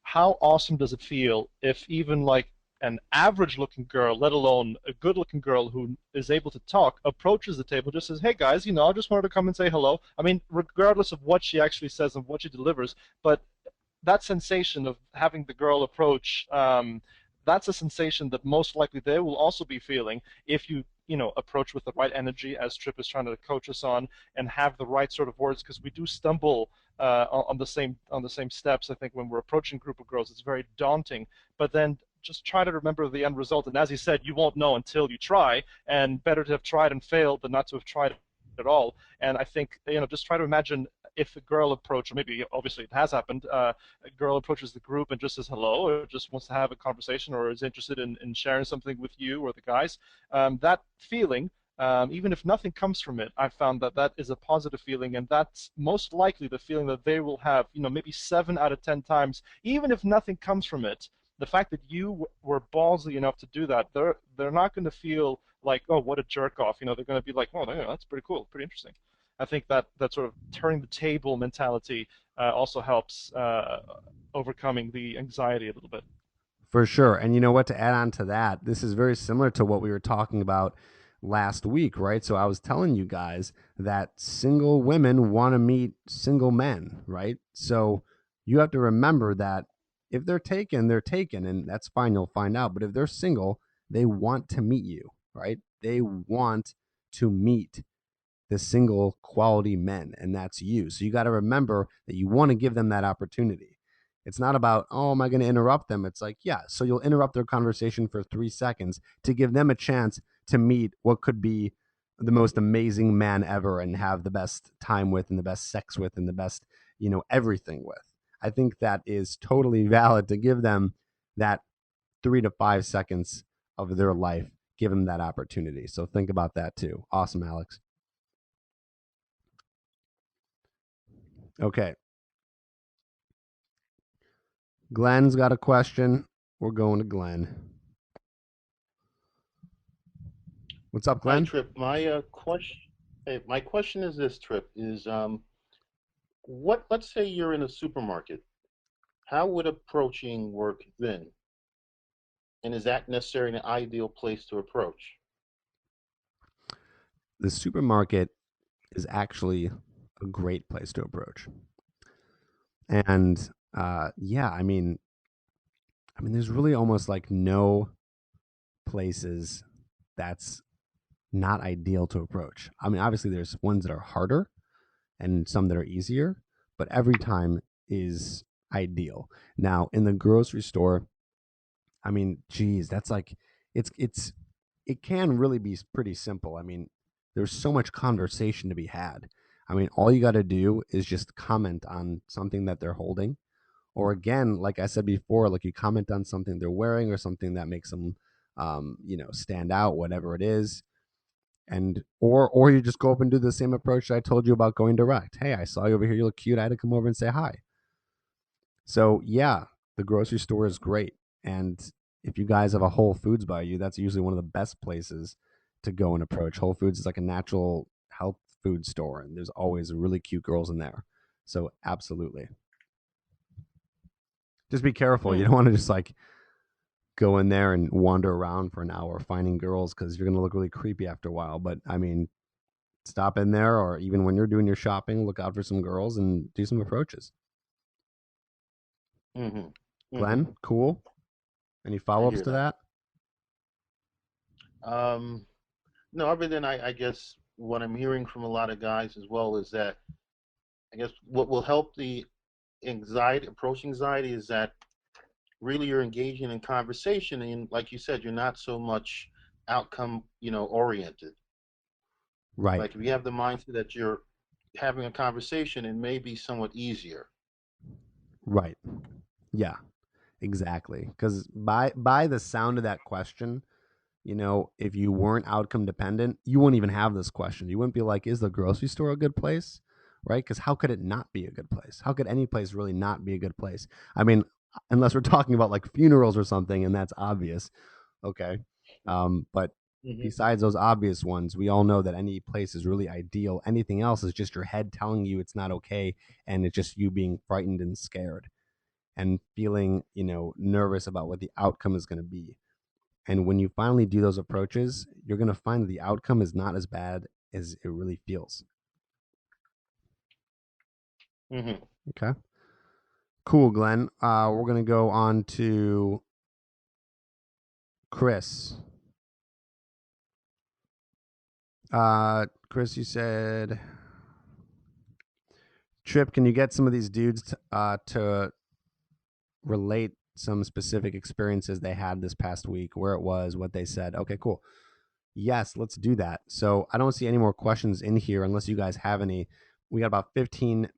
How awesome does it feel if even like an average-looking girl, let alone a good-looking girl who is able to talk, approaches the table, just says, "Hey guys, I just wanted to come and say hello." I mean, regardless of what she actually says and what she delivers, but that sensation of having the girl approach, that's a sensation that most likely they will also be feeling if you approach with the right energy, as Trip is trying to coach us on, and have the right sort of words, because we do stumble on the same steps. I think when we're approaching a group of girls, it's very daunting. But then just try to remember the end result. And as he said, you won't know until you try, and better to have tried and failed than not to have tried at all. And I think just try to imagine if a girl approach, or maybe obviously it has happened, a girl approaches the group and just says hello, or just wants to have a conversation, or is interested in sharing something with you or the guys, that feeling, even if nothing comes from it, I found that that is a positive feeling, and that's most likely the feeling that they will have, maybe 7 out of 10 times, even if nothing comes from it. The fact that you were ballsy enough to do that, they're not going to feel like, oh, what a jerk off. They're going to be like, oh, that's pretty cool, pretty interesting. I think that sort of turning the table mentality also helps overcoming the anxiety a little bit. For sure. And you know what? To add on to that, this is very similar to what we were talking about last week, right? So I was telling you guys that single women want to meet single men, right? So you have to remember that if they're taken, they're taken, and that's fine. You'll find out. But if they're single, they want to meet you, right? They want to meet the single quality men, and that's you. So you got to remember that you want to give them that opportunity. It's not about, oh, am I going to interrupt them? It's like, yeah, so you'll interrupt their conversation for 3 seconds to give them a chance to meet what could be the most amazing man ever and have the best time with and the best sex with and the best, everything with. I think that is totally valid to give them that 3 to 5 seconds of their life, give them that opportunity. So think about that too. Awesome, Alex. Okay. Glenn's got a question. We're going to Glenn. What's up, Hi, Glenn? Trip. My question is this, Trip, is let's say you're in a supermarket. How would approaching work then? And is that necessarily an ideal place to approach? The supermarket is actually a great place to approach. And yeah, I mean, there's really almost like no places that's not ideal to approach. I mean, obviously there's ones that are harder and some that are easier, but every time is ideal. Now, in the grocery store, I mean, geez, that's like it can really be pretty simple. I mean, there's so much conversation to be had. I mean, all you got to do is just comment on something that they're holding, or again, like I said before, like you comment on something they're wearing or something that makes them, stand out, whatever it is, and or you just go up and do the same approach that I told you about going direct. Hey, I saw you over here. You look cute. I had to come over and say hi. So yeah, the grocery store is great, and if you guys have a Whole Foods by you, that's usually one of the best places to go and approach. Whole Foods is like a natural health food store, and there's always really cute girls in there. So absolutely, just be careful. You don't want to just like go in there and wander around for an hour finding girls because you're gonna look really creepy after a while. But I mean, stop in there, or even when you're doing your shopping, look out for some girls and do some approaches. Glenn, cool. Any follow ups to that? No, other than I guess what I'm hearing from a lot of guys as well is that I guess what will help the approach anxiety is that really you're engaging in conversation, and like you said, you're not so much outcome, oriented. Right. Like if you have the mindset that you're having a conversation, it may be somewhat easier. Right. Yeah, exactly. Because by the sound of that question, if you weren't outcome dependent, you wouldn't even have this question. You wouldn't be like, is the grocery store a good place? Right? Because how could it not be a good place? How could any place really not be a good place? I mean, unless we're talking about like funerals or something, and that's obvious. Okay. But besides those obvious ones, we all know that any place is really ideal. Anything else is just your head telling you it's not okay, and it's just you being frightened and scared and feeling, nervous about what the outcome is going to be. And when you finally do those approaches, you're going to find that the outcome is not as bad as it really feels. Okay. Cool, Glenn. We're going to go on to Chris. Chris, you said, Trip, can you get some of these dudes to relate some specific experiences they had this past week, where it was, what they said? Okay, cool. Yes, let's do that. So I don't see any more questions in here unless you guys have any. We got about 15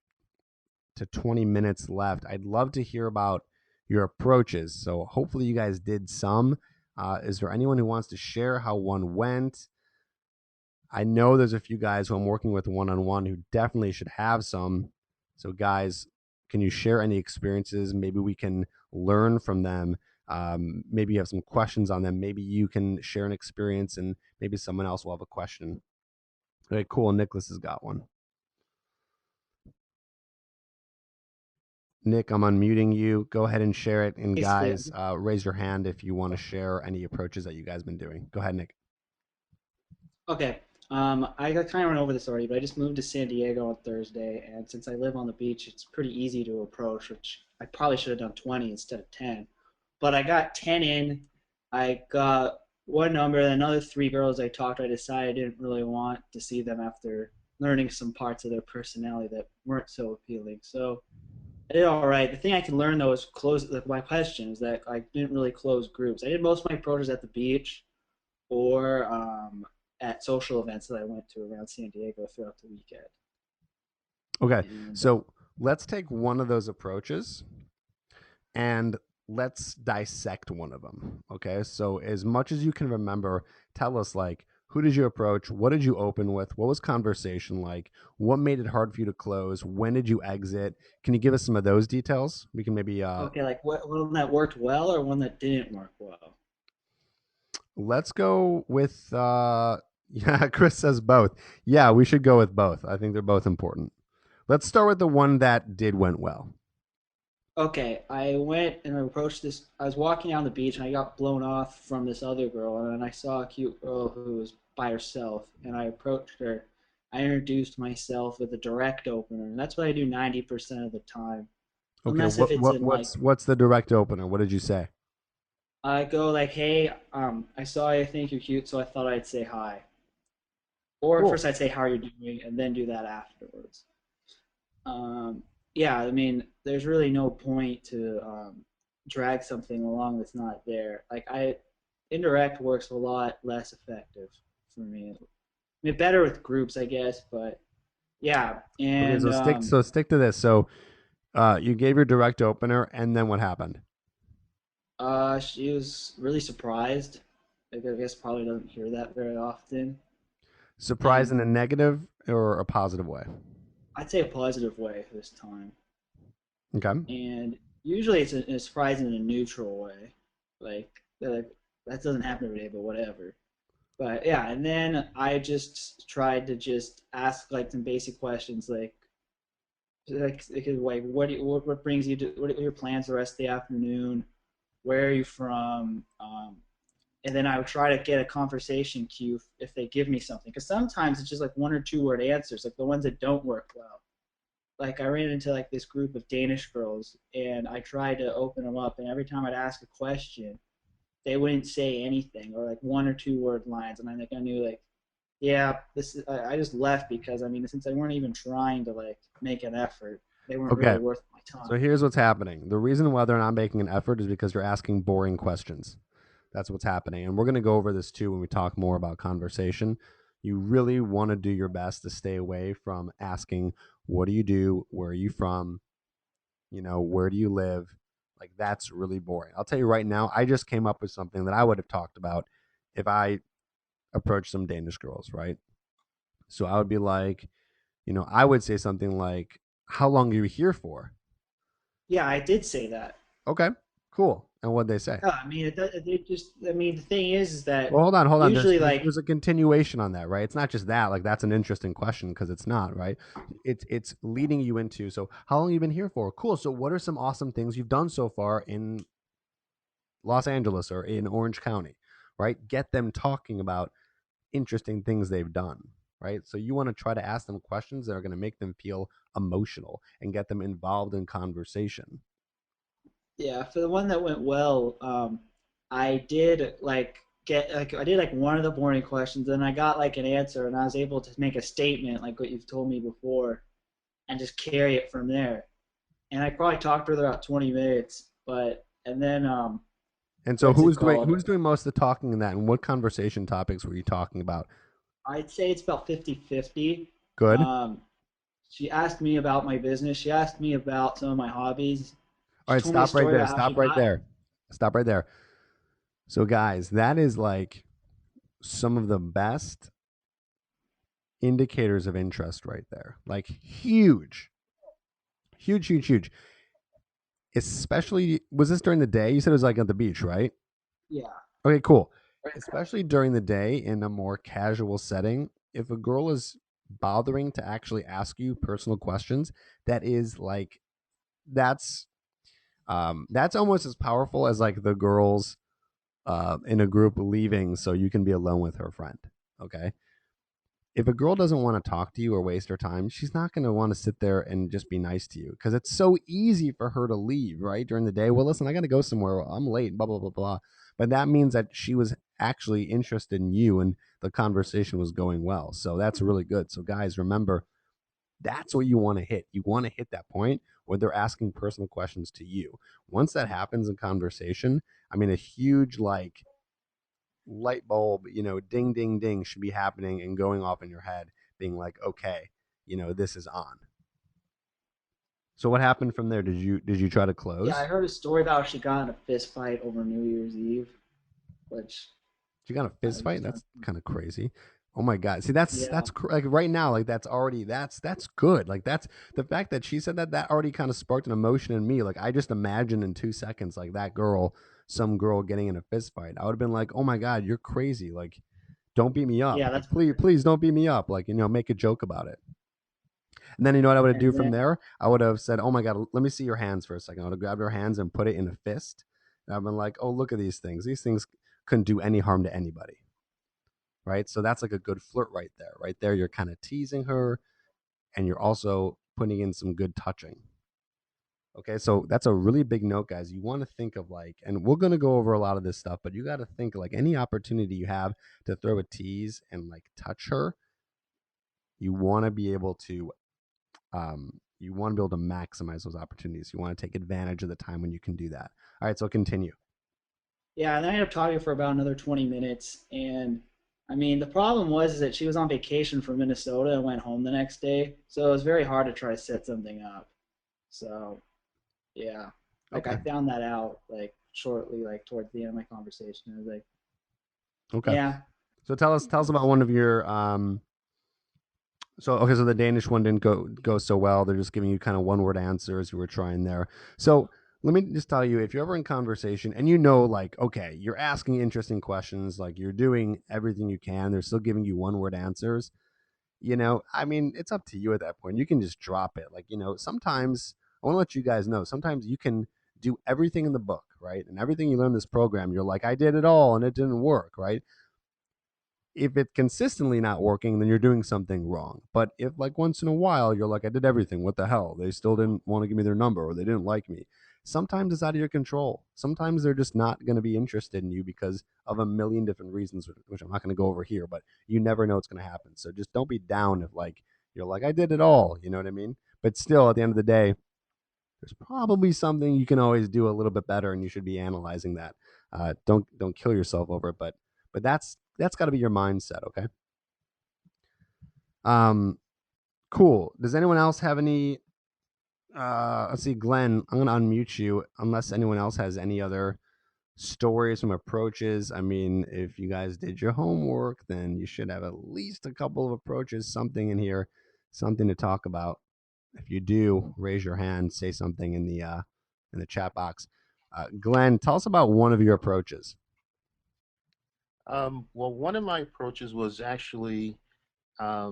to 20 minutes left. I'd love to hear about your approaches. So hopefully you guys did some. Is there anyone who wants to share how one went? I know there's a few guys who I'm working with one-on-one who definitely should have some. So guys, can you share any experiences? Maybe we can learn from them. Maybe you have some questions on them. Maybe you can share an experience and maybe someone else will have a question. Okay, cool. Nicholas has got one. Nick, I'm unmuting you. Go ahead and share it. And guys, raise your hand if you want to share any approaches that you guys been doing. Go ahead, Nick. Okay. I got kind of run over this already, but I just moved to San Diego on Thursday, and since I live on the beach, it's pretty easy to approach, which I probably should have done 20 instead of 10. But I got 10 in. I got one number, and another 3 girls I talked to. I decided I didn't really want to see them after learning some parts of their personality that weren't so appealing. So I did all right. The thing I can learn, though, is close my questions that I didn't really close groups. I did most of my approaches at the beach or at social events that I went to around San Diego throughout the weekend. Okay, so let's take one of those approaches and let's dissect one of them. Okay, so as much as you can remember, tell us like, who did you approach? What did you open with? What was conversation like? What made it hard for you to close? When did you exit? Can you give us some of those details? We can maybe okay, like one that worked well or one that didn't work well? Let's go with yeah, Chris says both. Yeah, we should go with both. I think they're both important. Let's start with the one that went well. Okay, I went and I approached this. I was walking down the beach and I got blown off from this other girl, and then I saw a cute girl who was by herself, and I approached her. I introduced myself with a direct opener, and that's what I do 90% of the time. Okay, Unless if it's in what's the direct opener? What did you say? I go like, hey, I saw you, I think you're cute, so I thought I'd say hi. Or Cool. first I'd say how are you doing, and then do that afterwards. Yeah, I mean, there's really no point to drag something along that's not there. Like indirect works a lot less effective for me. I mean, better with groups, I guess, but yeah. And okay, so stick to this. So you gave your direct opener, and then what happened? She was really surprised. I guess probably doesn't hear that very often. Surprise in a negative or a positive way? I'd say a positive way this time. Okay. And usually it's a surprise in a neutral way. Like that doesn't happen every day, but whatever. But yeah, and then I just tried to just ask like some basic questions like what brings you to what are your plans the rest of the afternoon? Where are you from? And then I would try to get a conversation cue if they give me something, because sometimes it's just like 1 or 2 word answers, like the ones that don't work well. Like I ran into like this group of Danish girls, and I tried to open them up, and every time I'd ask a question, they wouldn't say anything, or like 1 or 2 word lines, and I think I knew like, yeah, this is, I just left because I mean since they weren't even trying to like make an effort, they weren't Okay. really worth my So time. here's what's happening. The reason why they're not making an effort is because you're asking boring questions. That's what's happening. And we're going to go over this too when we talk more about conversation. You really want to do your best to stay away from asking, what do you do? Where are you from? Where do you live? Like, that's really boring. I'll tell you right now, I just came up with something that I would have talked about if I approached some Danish girls, right? So I would be like, I would say something like, how long are you here for? Yeah, I did say that. Okay, cool. And what'd they say? I mean, it just. I mean, the thing is Well, that hold on. There's usually, there's, like, there's a continuation on that, right? It's not just that. Like, that's an interesting question because it's not, right? It's leading you into. So, how long have you been here for? Cool. So, what are some awesome things you've done so far in Los Angeles or in Orange County, right? Get them talking about interesting things they've done, right? So, you want to try to ask them questions that are going to make them feel emotional and get them involved in conversation. yeah, for the one that went well, I did like get like I did like one of the boring questions, and I got like an answer, and I was able to make a statement like what you've told me before, and just carry it from there. And I probably talked with her about 20 minutes, but and then And so, what's it who's called? doing most of the talking in that, and what conversation topics were you talking about? I'd say it's about 50-50. Good. Um, she asked me about my business. She asked me about some of my hobbies. All She right, told me a stop right story there. about how she Stop right got. there. Stop right there. So, guys, that is like some of the best indicators of interest right there. Like, huge, huge, huge, huge. Especially, was this during the day? You said it was like at the beach, right? Yeah. Okay, cool. Especially during the day in a more casual setting, if a girl is bothering to actually ask you personal questions, that is like, that's almost as powerful as like the girls in a group leaving so you can be alone with her friend. Okay. If a girl doesn't want to talk to you or waste her time, she's not going to want to sit there and just be nice to you because it's so easy for her to leave, right? During the day. Well, listen, I got to go somewhere. I'm late, blah, blah, blah, blah. But that means that she was actually interested in you and the conversation was going well. So that's really good. So, guys, remember, that's what you want to hit. You want to hit that point where they're asking personal questions to you. Once that happens in conversation, I mean, a huge like light bulb, ding, ding, ding should be happening and going off in your head, being like, okay, this is on. So what happened from there? Did you try to Yeah, I close? heard a story about how she got in a fist fight over New Year's Eve, which You got a I fist was fight? kind of That's kind of crazy. Oh my god! See, that's yeah. that's like right now, like that's already that's good. Like that's the fact that she said that already kind of sparked an emotion in me. Like I just imagined in 2 seconds, like that girl, some girl getting in a fist fight. I would have been like, oh my god, you're crazy. Like don't beat me up. Yeah, Like that's please don't beat me up. Like make a joke about it. And then you know what I would do and from then there? I would have said, "Oh my god, let me see your hands for a second." I would have grabbed her hands and put it in a fist. And I've been like, "Oh, look at these things. These things couldn't do any harm to anybody." Right? So that's like a good flirt right there. Right there, you're kind of teasing her, and you're also putting in some good touching. Okay, so that's a really big note, guys. You want to think of like, and we're gonna go over a lot of this stuff, but you got to think like any opportunity you have to throw a tease and like touch her, you want to be able to you want to be able to maximize those opportunities. You want to take advantage of the time when you can do that. All right, so continue. yeah, and then I ended up talking for about another 20 minutes, and I mean the problem was is that she was on vacation from Minnesota and went home the next day, so it was very hard to try to set something up. So yeah, like I Okay. found that out like shortly, like towards the end of my conversation. I was like, Okay. yeah, So tell us about one of your so okay, so the Danish one didn't go so well. They're just giving you kind of one word answers you were trying there. So let me just tell you, if you're ever in conversation and you know, like, okay, you're asking interesting questions, like you're doing everything you can, they're still giving you one word answers, I mean, it's up to you at that point. You can just drop it. Like, sometimes I want to let you guys know, sometimes you can do everything in the book, right? And everything you learn in this program, you're like, I did it all and it didn't work, right? If it's consistently not working, then you're doing something wrong. But if, like, once in a while you're like, I did everything, what the hell? They still didn't want to give me their number, or they didn't like me. Sometimes it's out of your control. Sometimes they're just not going to be interested in you because of a million different reasons, which I'm not going to go over here, but you never know what's going to happen. So just don't be down if, like, you're like, I did it all. You know what I mean? But still, at the end of the day, there's probably something you can always do a little bit better, and you should be analyzing that. Don't kill yourself over it, but that's got to be your mindset. Okay. Um, cool. Does anyone else have any? Let's see, Glenn. I'm gonna unmute you unless anyone else has any other stories from approaches. I mean, if you guys did your homework, then you should have at least a couple of approaches, something in here, something to talk about. If you do, raise your hand, say something in the chat box. Glenn, tell us about one of your approaches. Well, one of my approaches was actually, I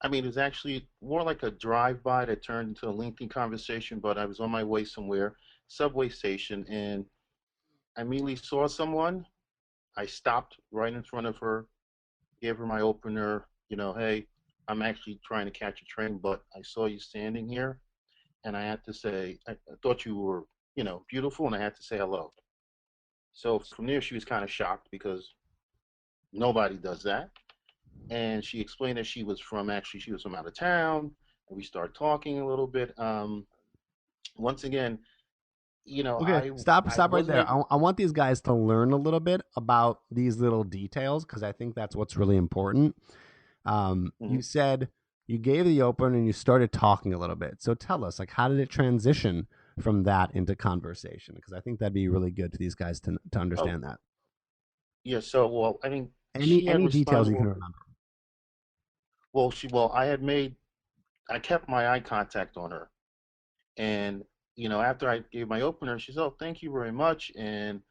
mean, it was actually more like a drive-by that turned into a lengthy conversation, but I was on my way somewhere, subway station, and I immediately saw someone. I stopped right in front of her, gave her my opener, hey, I'm actually trying to catch a train, but I saw you standing here, and I had to say, I thought you were, beautiful, and I had to say hello. So from there, she was kind of shocked because nobody does that. And she explained that she was from out of town, and we started talking a little bit. Once again, Okay, stop I stop right wasn't there. able. I want these guys to learn a little bit about these little details because I think that's what's really important. You Mhm. said you gave the open and you started talking a little bit. So tell us, like, how did it transition from that into conversation? Because I think that'd be really good for these guys to Oh, understand that. yeah. So, well, I mean, Any she had any details responded. you can remember. I kept my eye contact on her, and after I gave my opener, she said, "Oh, thank you very much." And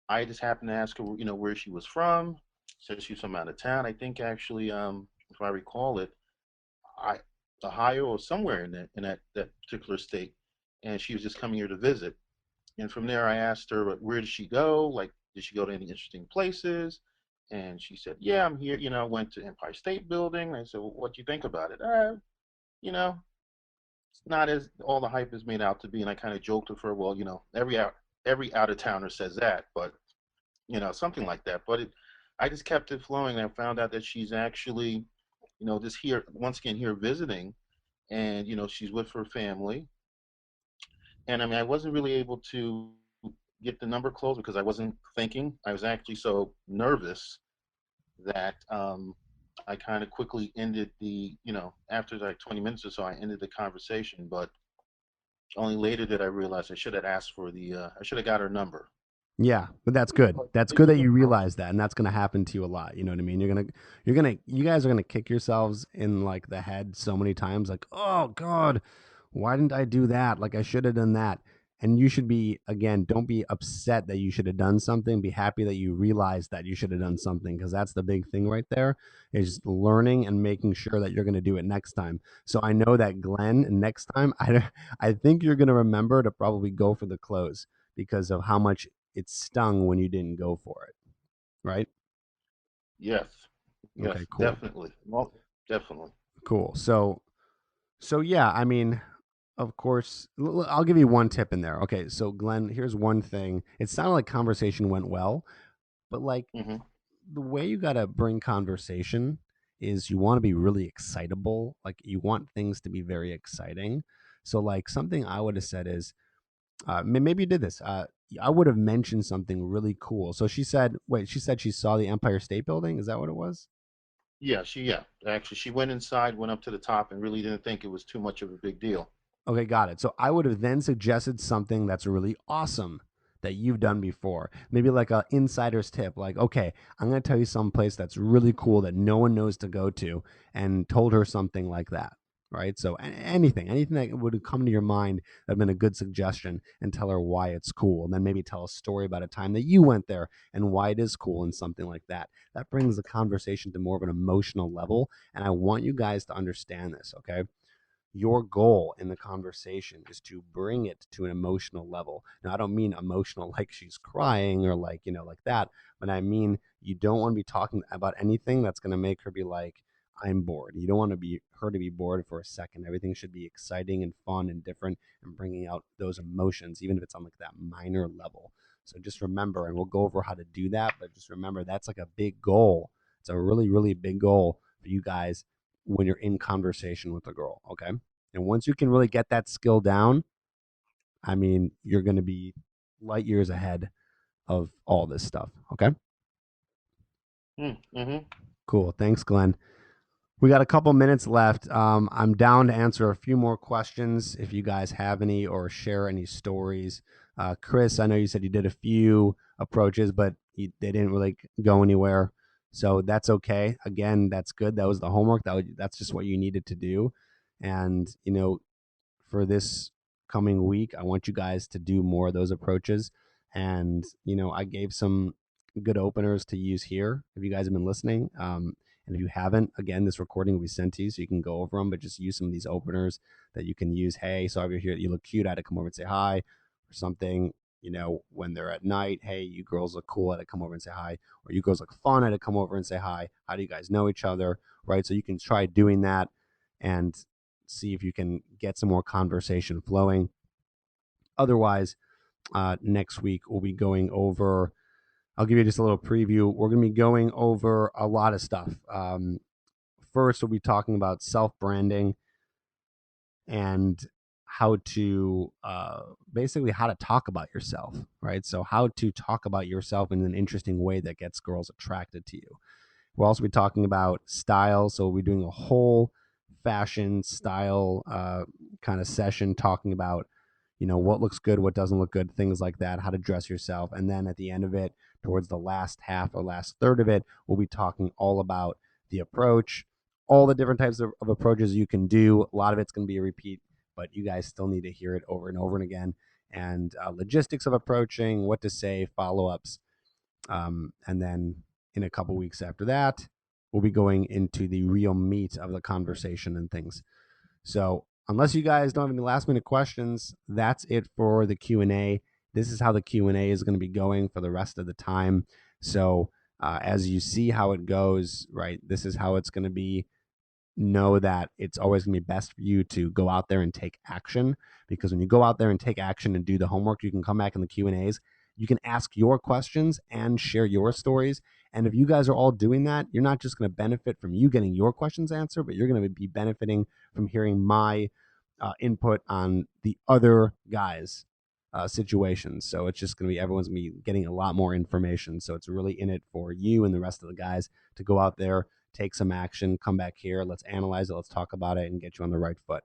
I just happened to ask her, where she was from. Said she was from out of town. I think actually, if I recall it, I Ohio or somewhere in that particular state, and she was just coming here to visit. And from there, I asked her, where did she go? Like, did she go to any interesting places? And she said, yeah, I'm here. I went to Empire State Building. I said, well, what do you think about it? You know, it's not as all the hype is made out to be. And I kind of joked with her, well, every out of towner says that, but something like that. But I just kept it flowing. And I found out that she's actually, just here once again here visiting, and she's with her family. And I mean, I wasn't really able to get the number closed because I wasn't thinking. I was actually so nervous that I kind of quickly ended after like 20 minutes or so, I ended the conversation. But only later did I realize I should have got her number. Yeah, but that's good. That's good that you realize that, and that's going to happen to you a lot. You know what I mean? You guys are gonna kick yourselves in like the head so many times, like, oh God, why didn't I do that? Like I should have done that. And you should be, again, don't be upset that you should have done something. Be happy that you realized that you should have done something because that's the big thing right there is learning and making sure that you're going to do it next time. So I know that Glenn, next time, I think you're going to remember to probably go for the close because of how much it stung when you didn't go for it, right? Yes, Okay, yes, cool, definitely. Well, definitely. cool. So yeah, I mean, of course, I'll give you one tip in there. Okay, so Glenn, here's one thing. It sounded like conversation went well, but like Hmm. the way you gotta bring conversation is you want to be really excitable. Like you want things to be very exciting. So like something I would have said is, maybe you did this. I would have mentioned something really cool. So she said she saw the Empire State Building. Is that what it was? Yeah. Actually, she went inside, went up to the top, and really didn't think it was too much of a big deal. Okay, got it. So I would have then suggested something that's really awesome that you've done before. Maybe like a insider's tip, like, okay, I'm going to tell you some place that's really cool that no one knows to go to, and told her something like that. right? So anything that would come to your mind that have been a good suggestion, and tell her why it's cool. And then maybe tell a story about a time that you went there and why it is cool and something like that. That brings the conversation to more of an emotional level. And I want you guys to understand this, okay? Your goal in the conversation is to bring it to an emotional level. Now, I don't mean emotional like she's crying or like, like that, but I mean you don't want to be talking about anything that's going to make her be like, I'm bored. You don't want to be her to be bored for a second. Everything should be exciting and fun and different and bringing out those emotions, even if it's on like that minor level. So just remember, and we'll go over how to do that, but just remember that's like a big goal. It's a really, really big goal for you guys when you're in conversation with a girl, okay? And once you can really get that skill down, I mean, you're going to be light years ahead of all this stuff, okay? Mm-hmm. Cool. Thanks, Glenn. We got a couple minutes left. I'm down to answer a few more questions if you guys have any or share any stories. Chris, I know you said you did a few approaches, but they didn't really go anywhere. So that's okay. Again, that's good. That was the homework. That's just what you needed to do. And, for this coming week, I want you guys to do more of those approaches. And, I gave some good openers to use here if you guys have been listening. And if you haven't, again, this recording will be sent to you so you can go over them, but just use some of these openers that you can use. Hey, so if you're here, you look cute, I had to come over and say hi, or something. When they're at night, hey, you girls look cool, I had to come over and say hi. Or you girls look fun, I had to come over and say hi. How do you guys know each other? Right? So you can try doing that and see if you can get some more conversation flowing. Otherwise, next week we'll be going over, I'll give you just a little preview. We're going to be going over a lot of stuff. First, we'll be talking about self-branding and how to basically how to talk about yourself, right? So how to talk about yourself in an interesting way that gets girls attracted to you. We'll also be talking about style. So we'll be doing a whole fashion style kind of session talking about, what looks good, what doesn't look good, things like that, how to dress yourself. And then at the end of it, towards the last half or last third of it, we'll be talking all about the approach, all the different types of approaches you can do. A lot of it's going to be a repeat, but you guys still need to hear it over and over and again. And logistics of approaching, what to say, follow-ups. And then in a couple weeks after that, we'll be going into the real meat of the conversation and things. So unless you guys don't have any last minute questions, that's it for the Q&A. This is how the Q&A is going to be going for the rest of the time. So as you see how it goes, right, this is how it's going to be. Know that it's always going to be best for you to go out there and take action, because when you go out there and take action and do the homework, you can come back in the Q&As, you can ask your questions and share your stories. And if you guys are all doing that, you're not just going to benefit from you getting your questions answered, but you're going to be benefiting from hearing my input on the other guys situations. So it's just going to be, everyone's going to be getting a lot more information. So it's really in it for you and the rest of the guys to go out there, take some action, come back here, let's analyze it, let's talk about it, and get you on the right foot.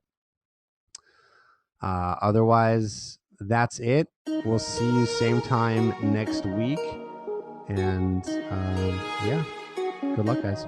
Otherwise, that's it. We'll see you same time next week. And yeah, good luck, guys.